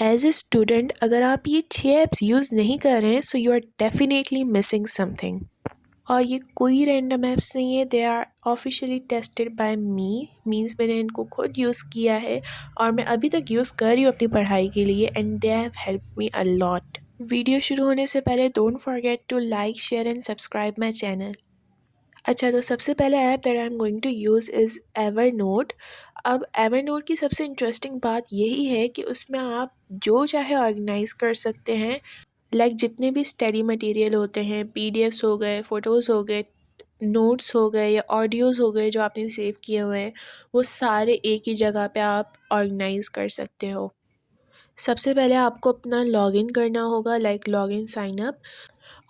As a student अगर आप ये 6 ऐप्स यूज़ नहीं कर रहे हैं so you are definitely missing something. और ये कोई रैंडम ऐप्स नहीं है, they are officially tested by me. Means मैंने इनको खुद यूज़ किया है और मैं अभी तक यूज़ कर रही हूँ अपनी पढ़ाई के लिए, and they have help me a lot. Video शुरू होने से पहले don't forget to like, share and subscribe my channel. अच्छा, तो सबसे पहला app that I am going to use is Evernote. अब एवरनोट की सबसे इंटरेस्टिंग बात यही है कि उसमें आप जो चाहे ऑर्गेनाइज़ कर सकते हैं। जितने भी स्टडी मटेरियल होते हैं, पीडीएफ्स हो गए, फ़ोटोज़ हो गए, नोट्स हो गए या ऑडियोज़ हो गए जो आपने सेव किए हुए हैं, वो सारे एक ही जगह पे आप ऑर्गेनाइज़ कर सकते हो। सबसे पहले आपको अपना लॉगिन करना होगा, लॉगिन साइन अप।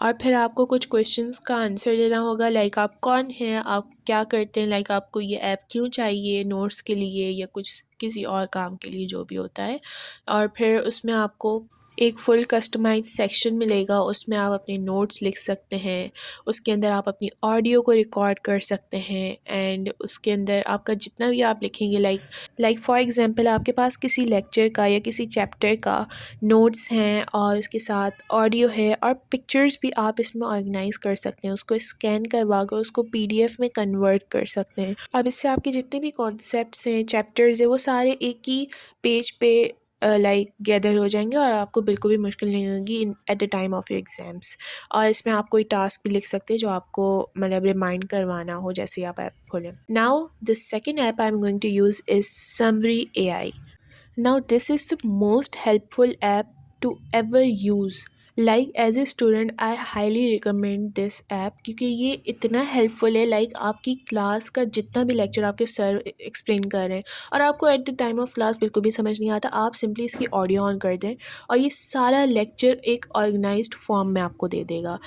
और फिर आपको कुछ क्वेश्चंस का आंसर देना होगा, आप कौन हैं, आप क्या करते हैं, आपको ये ऐप क्यों चाहिए, नोट्स के लिए या कुछ किसी और काम के लिए, जो भी होता है। और फिर उसमें आपको एक फुल कस्टमाइज सेक्शन मिलेगा, उसमें आप अपने नोट्स लिख सकते हैं। उसके अंदर आप अपनी ऑडियो को रिकॉर्ड कर सकते हैं, एंड उसके अंदर आपका जितना भी आप लिखेंगे, फॉर एग्जांपल आपके पास किसी लेक्चर का या किसी चैप्टर का नोट्स हैं और उसके साथ ऑडियो है और पिक्चर्स भी आप इसमें ऑर्गेनाइज कर सकते हैं। उसको स्कैन करवा कर उसको पीडीएफ में कन्वर्ट कर सकते हैं। अब इससे आपके जितने भी कॉन्सेप्ट्स हैं, चैप्टर्स हैं, वो सारे एक ही पेज पे गैदर हो जाएंगे और आपको बिल्कुल भी मुश्किल नहीं होगी eight the time of your exams. और इसमें आप कोई टास्क भी लिख सकते हैं जो आपको रिमाइंड करवाना हो, जैसे आप ऐप खोलें। Now the second app I am going to use is summary AI. Now, this is the most helpful app to ever use. As a student, I highly recommend this app क्योंकि ये इतना helpful है। आपकी class का जितना भी lecture आपके sir explain कर रहे हैं और आपको eight the time of class बिल्कुल भी समझ नहीं आता, आप सिंपली इसकी ऑडियो ऑन कर दें और ये सारा लेक्चर एक ऑर्गेनाइज्ड फॉर्म में आपको दे देगा।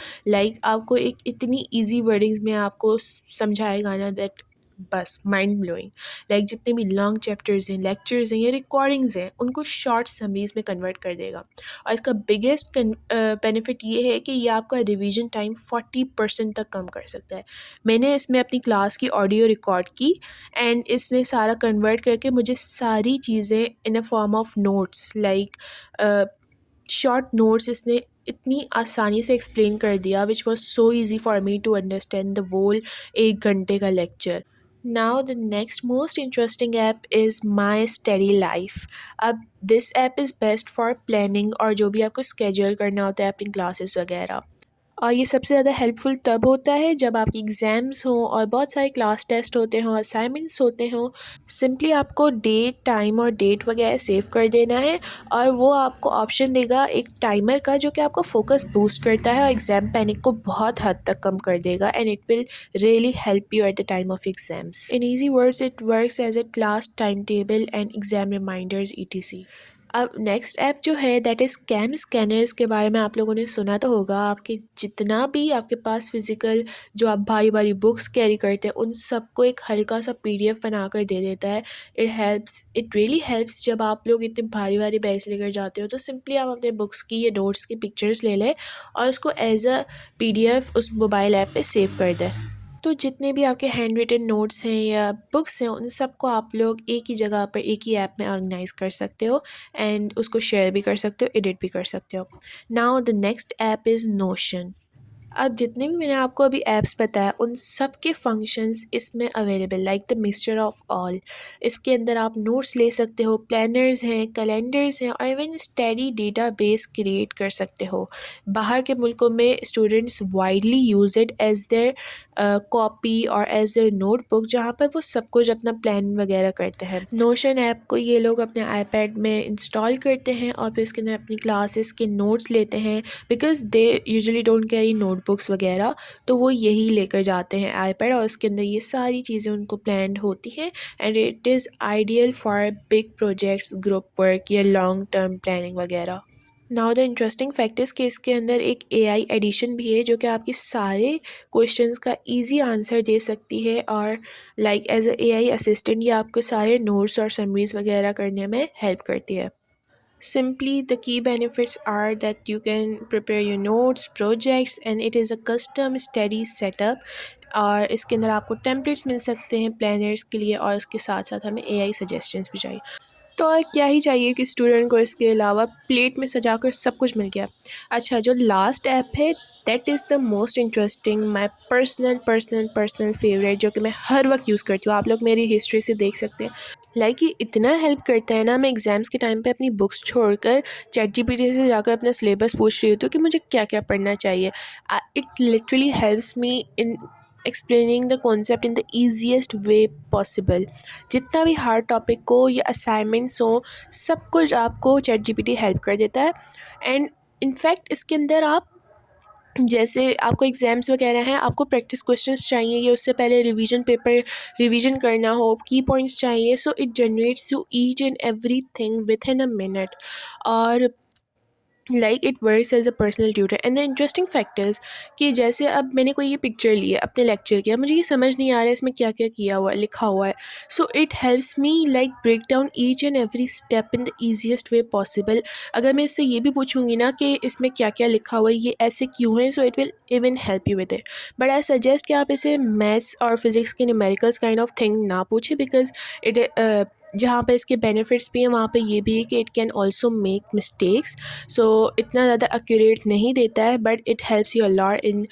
आपको एक इतनी इजी वर्डिंग्स में आपको समझाएगा ना, दैट बस माइंड ब्लोइंग। जितने भी लॉन्ग चैप्टर्स हैं, लेक्चर्स हैं या रिकॉर्डिंग्स हैं, उनको शॉर्ट समरीज में कन्वर्ट कर देगा। और इसका बिगेस्ट बेनिफिट ये है कि ये आपका रिवीजन टाइम 40% तक कम कर सकता है। मैंने इसमें अपनी क्लास की ऑडियो रिकॉर्ड की एंड इसने सारा कन्वर्ट करके मुझे सारी चीज़ें in a form of notes, short notes इसने इतनी आसानी से एक्सप्लेन कर दिया, which was so easy for me to understand the whole 1 घंटे का लेक्चर। Now the next most interesting app is My Study Life. अब this app is best for planning और जो भी आपको schedule करना होता है अपनी classes वगैरह। और ये सबसे ज़्यादा हेल्पफुल तब होता है जब आपकी एग्ज़ाम्स हों और बहुत सारे क्लास टेस्ट होते हों, असाइनमेंट्स होते हों। सिंपली आपको डेट, टाइम और डेट वगैरह सेव कर देना है और वो आपको ऑप्शन देगा एक टाइमर का, जो कि आपको फोकस बूस्ट करता है और एग्ज़ाम पैनिक को बहुत हद तक कम कर देगा, and it will really help you at the time of exams. In easy words, it works as a class time table and exam reminders ETC। अब नेक्स्ट ऐप जो है दैट इज़ कैम स्कैनर्स के बारे में आप लोगों ने सुना तो होगा। आपके जितना भी आपके पास फिज़िकल जो आप भारी भारी बुक्स कैरी करते हैं, उन सबको एक हल्का सा PDF बना कर दे देता है। इट रियली हेल्प्स जब आप लोग इतने भारी भारी बैग्स लेकर जाते हो, तो सिंपली आप अपने बुक्स की या नोट्स की पिक्चर्स ले लें और उसको एज अ PDF उस मोबाइल ऐप पे सेव कर दें। तो जितने भी आपके हैंड रिटन नोट्स हैं या बुक्स हैं, उन सबको आप लोग एक ही जगह पर एक ही ऐप में ऑर्गेनाइज कर सकते हो एंड उसको शेयर भी कर सकते हो, एडिट भी कर सकते हो। Now the next app is notion. अब जितने भी मैंने आपको अभी ऐप्स बताया, उन सब के फंक्शंस इसमें available, the mixture of all. इसके अंदर आप नोट्स ले सकते हो, प्लानर्स हैं, कैलेंडर्स हैं और इवन स्टडी डेटाबेस क्रिएट कर सकते हो। बाहर के मुल्कों में students widely use it as their copy और एज देयर नोटबुक, जहाँ पर वो सब कुछ अपना प्लान वगैरह करते हैं। नोशन ऐप को ये लोग अपने आईपैड में इंस्टॉल करते हैं और फिर इसके अंदर अपनी क्लासेस के नोट्स लेते हैं, because they usually don't carry notebooks वगैरह, तो वो यही लेकर जाते हैं आईपैड और उसके अंदर ये सारी चीज़ें उनको प्लान होती हैं, and it is ideal for big projects, group work या लॉन्ग टर्म प्लानिंग वगैरह। Now the interesting fact is कि इसके अंदर एक AI एडिशन भी है, जो कि आपके सारे क्वेश्चंस का इजी आंसर दे सकती है और एज अ AI असिस्टेंट ये आपके सारे नोट्स और समरीज वगैरह करने में हेल्प करती है। Simply, the key benefits are that you can prepare your notes, projects, and it is a custom study setup। और इसके अंदर आपको टेम्पलेट्स मिल सकते हैं प्लानर्स के लिए और इसके साथ साथ हमें AI सजेशंस भी चाहिए। तो और क्या ही चाहिए कि स्टूडेंट को इसके अलावा प्लेट में सजा कर सब कुछ मिल गया। अच्छा, जो लास्ट ऐप है that is the most interesting, my personal favourite, जो कि मैं हर वक्त यूज़ करती हूँ। आप लोग मेरी हिस्ट्री से देख सकते हैं। ये इतना हेल्प करता है ना, मैं एग्ज़ाम्स के टाइम पे अपनी बुक्स छोड़कर चैटजीपीटी से जाकर अपना सिलेबस पूछ रही होती हूँ कि मुझे क्या क्या पढ़ना चाहिए। It literally helps me in explaining the concept in the easiest way possible. जितना भी हार्ड टॉपिक हो या असाइनमेंट्स हो, सब कुछ आपको चैटजीपीटी हेल्प कर देता है। एंड इनफैक्ट इसके अंदर आप, जैसे आपको एग्ज़ाम्स वगैरह हैं, आपको प्रैक्टिस क्वेश्चंस चाहिए या उससे पहले रिवीजन पेपर रिवीजन करना हो, की पॉइंट्स चाहिए, so it generates you each and everything with in a minute. और it works as a personal tutor. And the interesting factors कि जैसे अब मैंने कोई ये पिक्चर ली है, अपने लेक्चर किया, मुझे ये समझ नहीं आ रहा है इसमें क्या क्या किया हुआ है, लिखा हुआ है। So it helps me break down each and every step in the easiest way possible. अगर मैं इससे ये भी पूछूंगी ना कि इसमें क्या क्या लिखा हुआ है, ये ऐसे क्यों है, so it will even help you with it. But I suggest कि आप इसे मैथ्स और फिजिक्स के न्यूमेरिकल्स काइंड ऑफ थिंग ना पूछे, बिकॉज इट जहाँ पे इसके बेनिफिट्स भी हैं वहाँ पे ये भी है कि it can also make mistakes. So इतना ज़्यादा एक्यूरेट नहीं देता है, but it helps you a lot in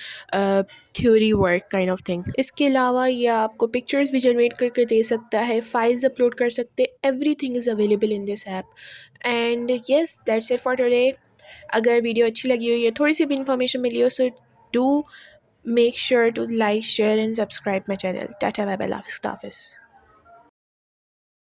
theory work kind of thing. इसके अलावा ये आपको पिक्चर्स भी जनरेट करके दे सकता है, फाइल्स अपलोड कर सकते, everything is available in this app. And yes, that's it for today. अगर वीडियो अच्छी लगी हो या थोड़ी सी भी इंफॉर्मेशन मिली हो, so do make sure to like, share and subscribe my channel. Tata bye bye, हाफिज़।